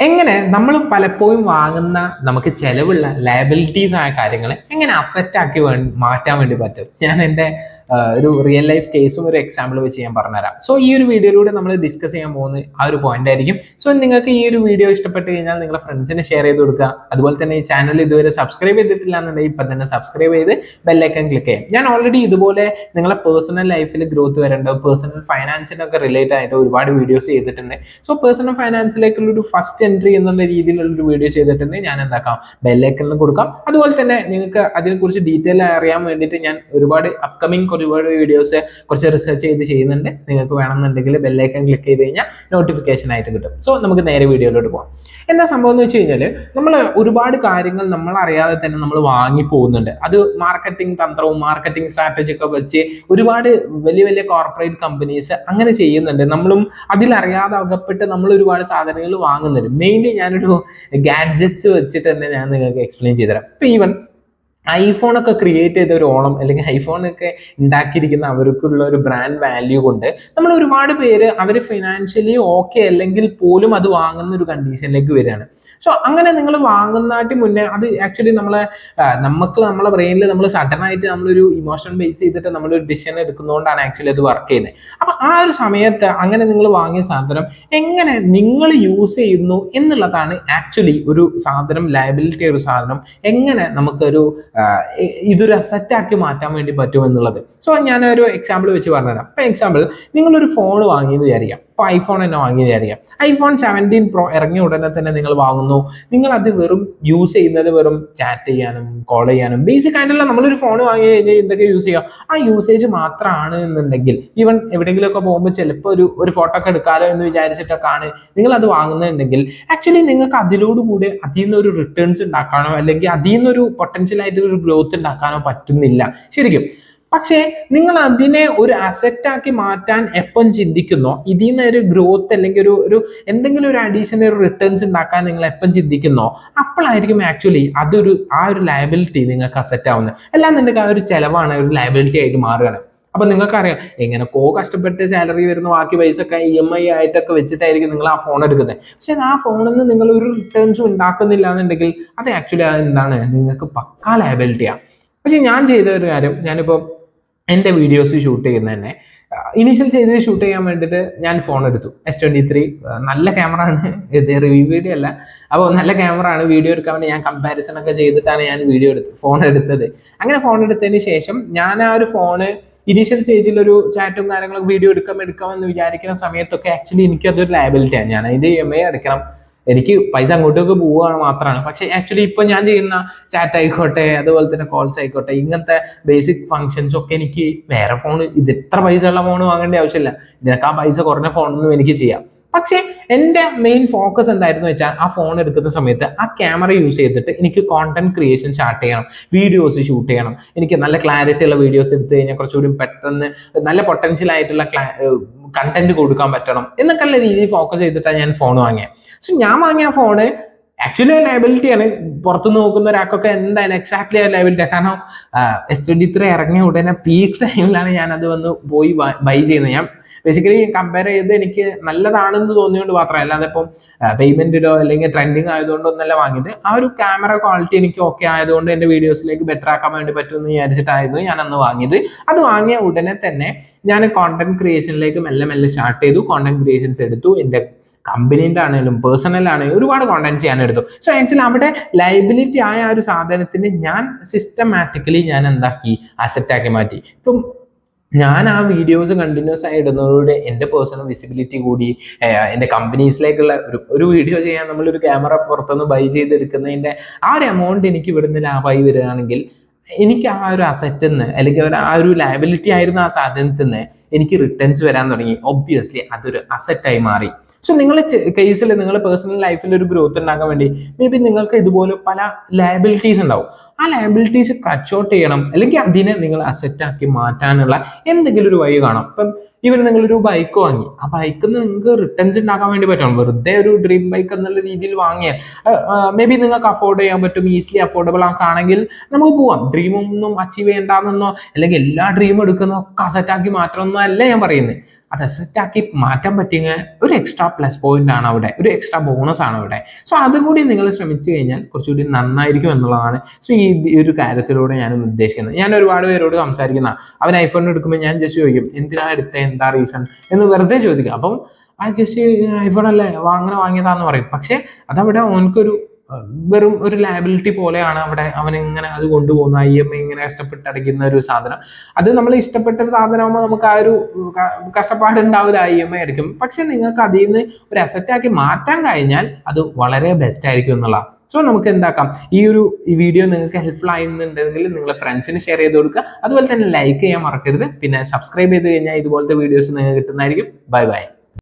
എങ്ങനെ നമ്മൾ പലപ്പോഴും വാങ്ങുന്ന നമുക്ക് ചെലവുള്ള ലയബിലിറ്റീസ് ആയ കാര്യങ്ങളെ എങ്ങനെ അസറ്റ് ആക്കി മാറ്റാൻ വേണ്ടി പറ്റും. ഞാൻ എൻ്റെ ഒരു റിയൽ ലൈഫ് കേസും ഒരു എക്സാമ്പിൾ വെച്ച് ഞാൻ പറഞ്ഞുതരാം. സോ ഈ ഒരു വീഡിയോയിലൂടെ നമ്മൾ ഡിസ്കസ് ചെയ്യാൻ പോകുന്ന ആ ഒരു പോയിന്റ് ആയിരിക്കും. സോ നിങ്ങൾക്ക് ഈ ഒരു വീഡിയോ ഇഷ്ടപ്പെട്ട് കഴിഞ്ഞാൽ നിങ്ങളുടെ ഫ്രണ്ട്സിന് ഷെയർ ചെയ്ത് കൊടുക്കുക. അതുപോലെ തന്നെ ഈ ചാനൽ ഇതുവരെ സബ്സ്ക്രൈബ് ചെയ്തിട്ടില്ല എന്നുണ്ടെങ്കിൽ ഇപ്പം തന്നെ സബ്സ്ക്രൈബ് ചെയ്ത് ബെല്ലൈക്കൺ ക്ലിക്ക് ചെയ്യാം. ഞാൻ ഓൾറെഡി ഇതുപോലെ നിങ്ങളെ പേഴ്സണൽ ലൈഫിൽ ഗ്രോത്ത് വരേണ്ട പേഴ്സണൽ ഫൈനാൻസിനൊക്കെ റിലേറ്റ് ആയിട്ട് ഒരുപാട് വീഡിയോസ് ചെയ്തിട്ടുണ്ട്. സോ പേഴ്സണൽ ഫൈനാൻസിലേക്കുള്ള ഒരു ഫസ്റ്റ് എൻട്രി എന്നുള്ള രീതിയിലുള്ള ഒരു വീഡിയോ ചെയ്തിട്ടുണ്ട്. ഞാൻ എന്താക്കാം, ബെല്ലൈക്കണിൽ കൊടുക്കാം. അതുപോലെ തന്നെ നിങ്ങൾക്ക് അതിനെക്കുറിച്ച് ഡീറ്റെയിൽ അറിയാൻ വേണ്ടിയിട്ട് ഞാൻ ഒരുപാട് അപ്കമിങ് ഒരുപാട് വീഡിയോസ് കുറച്ച് റിസർച്ച് ചെയ്ത് ചെയ്യുന്നുണ്ട്. നിങ്ങൾക്ക് വേണമെന്നുണ്ടെങ്കിൽ ബെല്ലൈക്കൺ ക്ലിക്ക് ചെയ്ത് കഴിഞ്ഞാൽ നോട്ടിഫിക്കേഷൻ ആയിട്ട് കിട്ടും. സോ നമുക്ക് നേരെ വീഡിയോയിലോട്ട് പോകാം. എന്താ സംഭവം എന്ന് വെച്ച് കഴിഞ്ഞാൽ നമ്മൾ ഒരുപാട് കാര്യങ്ങൾ നമ്മൾ അറിയാതെ തന്നെ നമ്മൾ വാങ്ങി പോകുന്നുണ്ട്. അത് മാർക്കറ്റിംഗ് തന്ത്രവും മാർക്കറ്റിംഗ് സ്ട്രാറ്റജി ഒക്കെ വെച്ച് ഒരുപാട് വലിയ വലിയ കോർപ്പറേറ്റ് കമ്പനീസ് അങ്ങനെ ചെയ്യുന്നുണ്ട്. നമ്മളും അതിലറിയാതെ അകപ്പെട്ട് നമ്മൾ ഒരുപാട് സാധനങ്ങൾ വാങ്ങുന്നുണ്ട്. മെയിൻലി ഞാനൊരു ഗാഡ്ജറ്റ്സ് വെച്ചിട്ട് തന്നെ ഞാൻ നിങ്ങൾക്ക് എക്സ്പ്ലെയിൻ ചെയ്തുതരാം. ഇപ്പൊ ഈവൻ ഐഫോണൊക്കെ ക്രിയേറ്റ് ചെയ്ത ഒരു ഓണം അല്ലെങ്കിൽ ഐഫോണൊക്കെ ഉണ്ടാക്കിയിരിക്കുന്ന അവർക്കുള്ള ഒരു ബ്രാൻഡ് വാല്യൂ കൊണ്ട് നമ്മൾ ഒരുപാട് പേര് അവർ ഫിനാൻഷ്യലി ഓക്കെ അല്ലെങ്കിൽ പോലും അത് വാങ്ങുന്ന ഒരു കണ്ടീഷനിലേക്ക് വരികയാണ്. സോ അങ്ങനെ നിങ്ങൾ വാങ്ങുന്നതായിട്ട് മുന്നേ അത് ആക്ച്വലി നമ്മളെ ബ്രെയിനിൽ നമ്മൾ സഡൻ ആയിട്ട് നമ്മളൊരു ഇമോഷൻ ബേസ് ചെയ്തിട്ട് നമ്മളൊരു ഡിസിഷൻ എടുക്കുന്നതുകൊണ്ടാണ് ആക്ച്വലി അത് വർക്ക് ചെയ്യുന്നത്. അപ്പൊ ആ ഒരു സമയത്ത് അങ്ങനെ നിങ്ങൾ വാങ്ങിയ സാധനം എങ്ങനെ നിങ്ങൾ യൂസ് ചെയ്യുന്നു എന്നുള്ളതാണ് ആക്ച്വലി ഒരു സാധനം, ലയബിലിറ്റി ഒരു സാധനം എങ്ങനെ നമുക്കൊരു ഇതൊരു അസറ്റ് ആക്കി മാറ്റാൻ വേണ്ടി പറ്റും എന്നുള്ളത്. സോ ഞാനൊരു എക്സാമ്പിൾ വെച്ച് പറഞ്ഞുതരാം. ഇപ്പൊ എക്സാമ്പിൾ, നിങ്ങളൊരു ഫോൺ വാങ്ങിയെന്ന് വിചാരിക്കാം. ഇപ്പൊ ഐഫോൺ തന്നെ വാങ്ങിയെന്ന് വിചാരിക്കാം. ഐഫോൺ 17 Pro ഇറങ്ങിയ ഉടനെ തന്നെ നിങ്ങൾ വാങ്ങുന്നു. നിങ്ങൾ അത് വെറും യൂസ് ചെയ്യുന്നത് വെറും ചാറ്റ് ചെയ്യാനും കോൾ ചെയ്യാനും ബേസിക് ആയിട്ടുള്ള നമ്മളൊരു ഫോൺ വാങ്ങി കഴിഞ്ഞാൽ എന്തൊക്കെ യൂസ് ചെയ്യാം, ആ യൂസേജ് മാത്രമാണ് എന്നുണ്ടെങ്കിൽ ഈവൻ എവിടെയെങ്കിലുമൊക്കെ പോകുമ്പോൾ ചിലപ്പോൾ ഒരു ഫോട്ടോ ഒക്കെ എടുക്കാലോ എന്ന് വിചാരിച്ചിട്ടൊക്കെ ആണ് നിങ്ങൾ അത് വാങ്ങുന്നുണ്ടെങ്കിൽ ആക്ച്വലി നിങ്ങൾക്ക് അതിലോടുകൂടി അതിൽ നിന്ന് ഒരു റിട്ടേൺസ് ഉണ്ടാക്കാനോ അല്ലെങ്കിൽ അതിൽ നിന്നൊരു പൊട്ടൻഷ്യൽ ആയിട്ട് ഒരു ഗ്രോത്ത് ഉണ്ടാക്കാനോ പറ്റുന്നില്ല ശരിക്കും. പക്ഷേ നിങ്ങൾ അതിനെ ഒരു അസറ്റാക്കി മാറ്റാൻ എപ്പം ചിന്തിക്കുന്നോ, ഇതിൽ നിന്ന് ഒരു ഗ്രോത്ത് അല്ലെങ്കിൽ ഒരു എന്തെങ്കിലും ഒരു അഡീഷണൽ റിട്ടേൺസ് ഉണ്ടാക്കാൻ നിങ്ങൾ എപ്പം ചിന്തിക്കുന്നോ അപ്പോഴായിരിക്കും ആക്ച്വലി ആ ഒരു ലയബിലിറ്റി നിങ്ങൾക്ക് അസറ്റ് ആവുന്നത്. അല്ലാന്നുണ്ടെങ്കിൽ ആ ഒരു ചെലവാണ് ഒരു ലയബിലിറ്റി ആയിട്ട് മാറുകയാണ്. അപ്പൊ നിങ്ങൾക്കറിയാം എങ്ങനെയൊക്കെ കഷ്ടപ്പെട്ട് സാലറി വരുന്ന ബാക്കി പൈസ ഒക്കെ EMI ആയിട്ടൊക്കെ വെച്ചിട്ടായിരിക്കും നിങ്ങൾ ആ ഫോൺ എടുക്കുന്നത്. പക്ഷെ ആ ഫോണിൽ നിന്ന് നിങ്ങൾ ഒരു റിട്ടേൺസും ഉണ്ടാക്കുന്നില്ല എന്നുണ്ടെങ്കിൽ അത് ആക്ച്വലി എന്താണ്, നിങ്ങൾക്ക് പക്കാ ലയബിലിറ്റിയാണ്. പക്ഷെ ഞാൻ ചെയ്ത ഒരു കാര്യം, ഞാനിപ്പോൾ എൻ്റെ വീഡിയോസ് ഷൂട്ട് ചെയ്യുന്നത് തന്നെ ഇനീഷ്യൽ ചെയ്ത് ഷൂട്ട് ചെയ്യാൻ വേണ്ടിയിട്ട് ഞാൻ ഫോൺ എടുത്തു S23. നല്ല ക്യാമറ ആണ്, ഇത് റിവ്യൂ വീഡിയോ അല്ല. അപ്പോൾ നല്ല ക്യാമറ ആണ്, വീഡിയോ എടുക്കാൻ വേണ്ടി ഞാൻ കമ്പാരിസൺ ഒക്കെ ചെയ്തിട്ടാണ് ഞാൻ ഫോൺ എടുത്തത്. അങ്ങനെ ഫോൺ എടുത്തതിന് ശേഷം ഞാൻ ആ ഒരു ഫോണ് ഇനീഷ്യൽ സ്റ്റേജിൽ ഒരു ചാറ്റും കാര്യങ്ങളൊക്കെ വീഡിയോ എടുക്കാമെന്ന് വിചാരിക്കുന്ന സമയത്തൊക്കെ ആക്ച്വലി എനിക്കതൊരു ലയബിലിറ്റിയാണ്. ഞാൻ അതിൻ്റെ EMI അടയ്ക്കണം, എനിക്ക് പൈസ അങ്ങോട്ടൊക്കെ പോവുകയാണ് മാത്രമാണ്. പക്ഷെ ആക്ച്വലി ഇപ്പൊ ഞാൻ ചെയ്യുന്ന ചാറ്റ് ആയിക്കോട്ടെ അതുപോലെ തന്നെ കോൾസ് ആയിക്കോട്ടെ ഇങ്ങനത്തെ ബേസിക് ഫങ്ഷൻസ് ഒക്കെ എനിക്ക് വേറെ ഫോൺ, ഇത് എത്ര പൈസ ഉള്ള ഫോൺ വാങ്ങേണ്ട ആവശ്യമില്ല, ഇതിനൊക്കെ ആ പൈസ കുറഞ്ഞ ഫോണൊന്നും എനിക്ക് ചെയ്യാം. പക്ഷേ എൻ്റെ മെയിൻ ഫോക്കസ് എന്തായിരുന്നു വെച്ചാൽ ആ ഫോൺ എടുക്കുന്ന സമയത്ത് ആ ക്യാമറ യൂസ് ചെയ്തിട്ട് എനിക്ക് കോണ്ടന്റ് ക്രിയേഷൻ സ്റ്റാർട്ട് ചെയ്യണം, വീഡിയോസ് ഷൂട്ട് ചെയ്യണം. എനിക്ക് നല്ല ക്ലാരിറ്റി ഉള്ള വീഡിയോസ് എടുത്തു കഴിഞ്ഞാൽ കുറച്ചുകൂടി പെട്ടെന്ന് നല്ല പൊട്ടൻഷ്യൽ ആയിട്ടുള്ള കണ്ടന്റ് കൊടുക്കാൻ പറ്റണം എന്നൊക്കെയുള്ള രീതിയിൽ ഫോക്കസ് ചെയ്തിട്ടാണ് ഞാൻ ഫോൺ വാങ്ങിയത്. സോ ഞാൻ വാങ്ങിയ ഫോണ് ആക്ച്വലി ലയബിലിറ്റിയാണ്. പുറത്തുനിന്ന് നോക്കുന്ന ഒരാൾക്കൊക്കെ എന്തായാലും എക്സാക്ട്ലി ലയബിലിറ്റിയാണ്. കാരണം S23 ഇറങ്ങിയ ഉടനെ പീക്ക് ടൈമിലാണ് ഞാൻ അത് പോയി ബൈ ചെയ്യുന്നത്. ഞാൻ ബേസിക്കലി കമ്പയർ ചെയ്ത് എനിക്ക് നല്ലതാണെന്ന് തോന്നിയോണ്ട് മാത്രമല്ല, അല്ലാതെ ഇപ്പം പേയ്മെന്റിലോ അല്ലെങ്കിൽ ട്രെൻഡിങ് ആയതുകൊണ്ടൊന്നല്ല വാങ്ങിയത്. ആ ഒരു ക്യാമറ ക്വാളിറ്റി എനിക്ക് ഓക്കെ ആയതുകൊണ്ട് എൻ്റെ വീഡിയോസിലേക്ക് ബെറ്റർ ആക്കാൻ വേണ്ടി പറ്റുമെന്ന് വിചാരിച്ചിട്ടായിരുന്നു ഞാൻ അന്ന് വാങ്ങിയത്. അത് വാങ്ങിയ ഉടനെ തന്നെ ഞാൻ കോണ്ടന്റ് ക്രിയേഷനിലേക്ക് മെല്ലെ സ്റ്റാർട്ട് ചെയ്തു. കോണ്ടന്റ് ക്രിയേഷൻസ് എടുത്തു, എൻ്റെ കമ്പനീൻ്റെ ആണെങ്കിലും പേഴ്സണൽ ആണെങ്കിലും ഒരുപാട് കോണ്ടന്റ് ചെയ്യാൻ എടുത്തു. സോ ആക്ച്വലി അവിടെ ലയബിലിറ്റി ആയ ഒരു സാധനത്തിന് ഞാൻ സിസ്റ്റമാറ്റിക്കലി ഞാൻ എന്താക്കി, അസറ്റാക്കി മാറ്റി. ഇപ്പം ഞാൻ ആ വീഡിയോസ് കണ്ടിന്യൂസ് ആയി ഇടുന്നതോടെ എൻ്റെ പേഴ്സണൽ വിസിബിലിറ്റി കൂടി. എൻ്റെ കമ്പനീസിലേക്കുള്ള ഒരു വീഡിയോ ചെയ്യാൻ നമ്മളൊരു ക്യാമറ പുറത്തുനിന്ന് ബൈ ചെയ്തെടുക്കുന്നതിൻ്റെ ആ ഒരു എമൗണ്ട് എനിക്ക് ഇവിടുന്ന് ലാഭമായി വരികയാണെങ്കിൽ എനിക്ക് ആ ഒരു അസറ്റിൽ നിന്ന് അല്ലെങ്കിൽ ആ ഒരു ലയബിലിറ്റി ആയിരുന്ന ആ സാധനത്തിൽ നിന്ന് എനിക്ക് റിട്ടേൺസ് വരാൻ തുടങ്ങി. ഒബ്വിയസ്ലി അതൊരു അസറ്റായി മാറി. സോ നിങ്ങളുടെ കേസിൽ നിങ്ങളുടെ പേഴ്സണൽ ലൈഫിൽ ഒരു ഗ്രോത്ത് ഉണ്ടാക്കാൻ വേണ്ടി മേ ബി നിങ്ങൾക്ക് ഇതുപോലെ പല ലയബിലിറ്റീസ് ഉണ്ടാവും. ആ ലയബിലിറ്റീസ് കട്ട് ഔട്ട് ചെയ്യണം, അല്ലെങ്കിൽ അതിനെ നിങ്ങൾ അസറ്റാക്കി മാറ്റാനുള്ള എന്തെങ്കിലും ഒരു വഴി കാണാം. ഇപ്പം ഇവർ നിങ്ങളൊരു ബൈക്ക് വാങ്ങി, ആ ബൈക്കിൽ നിന്ന് നിങ്ങൾക്ക് റിട്ടേൺസ് ഉണ്ടാക്കാൻ വേണ്ടി പറ്റണം. വെറുതെ ഒരു ഡ്രീം ബൈക്ക് എന്നുള്ള രീതിയിൽ വാങ്ങിയാൽ മേ ബി നിങ്ങൾക്ക് അഫോർഡ് ചെയ്യാൻ പറ്റും, ഈസിലി അഫോർഡബിൾ ആണെങ്കിൽ നമുക്ക് പോവാം. ഡ്രീമൊന്നും അച്ചീവ് ചെയ്യണ്ടെന്നോ അല്ലെങ്കിൽ എല്ലാ ഡ്രീമും എടുക്കുന്നോ ഒക്കെ അസറ്റാക്കി മാറ്റണമെന്നോ അല്ല ഞാൻ പറയുന്നത്. അത് അസറ്റ് ആക്കി മാറ്റാൻ പറ്റിയ ഒരു എക്സ്ട്രാ പ്ലസ് പോയിന്റ് ആണ് അവിടെ, ഒരു എക്സ്ട്രാ ബോണസ് ആണ് അവിടെ. സോ അതുകൂടി നിങ്ങൾ ശ്രമിച്ചു കഴിഞ്ഞാൽ കുറച്ചുകൂടി നന്നായിരിക്കും എന്നുള്ളതാണ് സോ ഈ ഒരു കാര്യത്തിലൂടെ ഞാൻ ഉദ്ദേശിക്കുന്നത്. ഞാൻ ഒരുപാട് പേരോട് സംസാരിക്കുന്ന, അവൻ ഐഫോൺ എടുക്കുമ്പോൾ ഞാൻ ജസ്റ്റ് ചോദിക്കും എന്തിനാ എടുത്തത്, എന്താ റീസൺ എന്ന് വെറുതെ ചോദിക്കും. അപ്പം ആ ജസ്റ്റ് ഐഫോൺ അല്ലേ അങ്ങനെ വാങ്ങിയതാന്ന് പറയും. പക്ഷെ അതവിടെ അവനക്കൊരു വെറും ഒരു ലയബിലിറ്റി പോലെയാണ് അവിടെ അവൻ ഇങ്ങനെ അത് കൊണ്ടുപോകുന്ന EMI ഇങ്ങനെ കഷ്ടപ്പെട്ട് അടയ്ക്കുന്ന ഒരു സാധനം. അത് നമ്മൾ ഇഷ്ടപ്പെട്ട ഒരു സാധനമാകുമ്പോൾ നമുക്ക് ആ ഒരു കഷ്ടപ്പാട് ഉണ്ടാവില്ല, EMI അടയ്ക്കും. പക്ഷെ നിങ്ങൾക്ക് അതിൽ നിന്ന് ഒരു അസറ്റാക്കി മാറ്റാൻ കഴിഞ്ഞാൽ അത് വളരെ ബെസ്റ്റ് ആയിരിക്കും എന്നുള്ള. സോ നമുക്ക് എന്താക്കാം, ഈ വീഡിയോ നിങ്ങൾക്ക് ഹെൽപ്ഫുൾ ആയിരുന്നുണ്ടെങ്കിൽ നിങ്ങളെ ഫ്രണ്ട്സിന് ഷെയർ ചെയ്ത് കൊടുക്കുക. അതുപോലെ തന്നെ ലൈക്ക് ചെയ്യാൻ മറക്കരുത്. പിന്നെ സബ്സ്ക്രൈബ് ചെയ്ത് കഴിഞ്ഞാൽ ഇതുപോലത്തെ വീഡിയോസ് നിങ്ങൾക്ക് കിട്ടുന്നതായിരിക്കും. Bye bye.